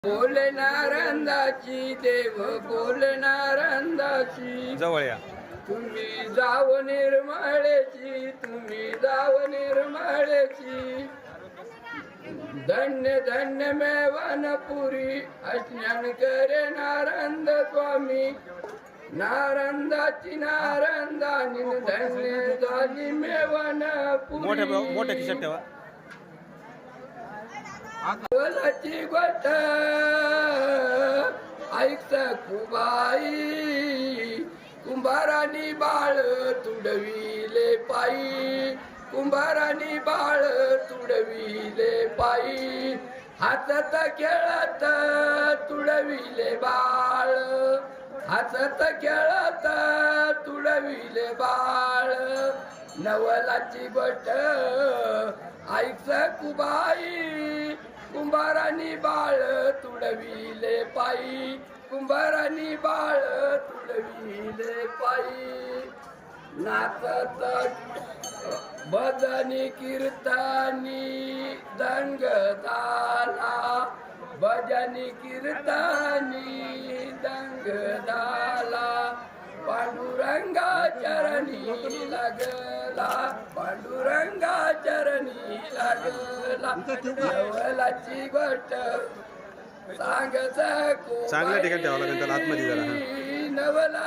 बोलणार अंदाची देव बोलणार अंदाची जवळ या. तुम्ही जाव निर्मळेची तुम्ही जाव निर्मळेची धन्य धन्य मेवानपुरी अस्नान करे नारंद स्वामी नारंदाची नारंदानी धन्य झाली मेवानपुरी. मोठ्या खिशात ठेवा. बोलाची गोष्ट ऐक कुबाई कुंभारानी बाळ तुडविले पायी कुंभारानी बाळ तुडविले पायी हातात खेळत तुडविले बाळ हातात खेळत तुडविले बाळ नवलाची गोष्ट ऐक कुबाई कुंभारानी बाळ तुडविले पायी कुंभारानी बाळ तुडविले पायी नाचत भजनी कीर्तनी दंग झाला भजनी कीर्तनी दंग झाला पांडुरंगा चरणी लागला पांडुरंगा चरणी लागला नवलाची गोष्ट सांगच चांगल्या ठिकाणी ठेवावं लागेल त्याला आतमध्ये जरा. नवला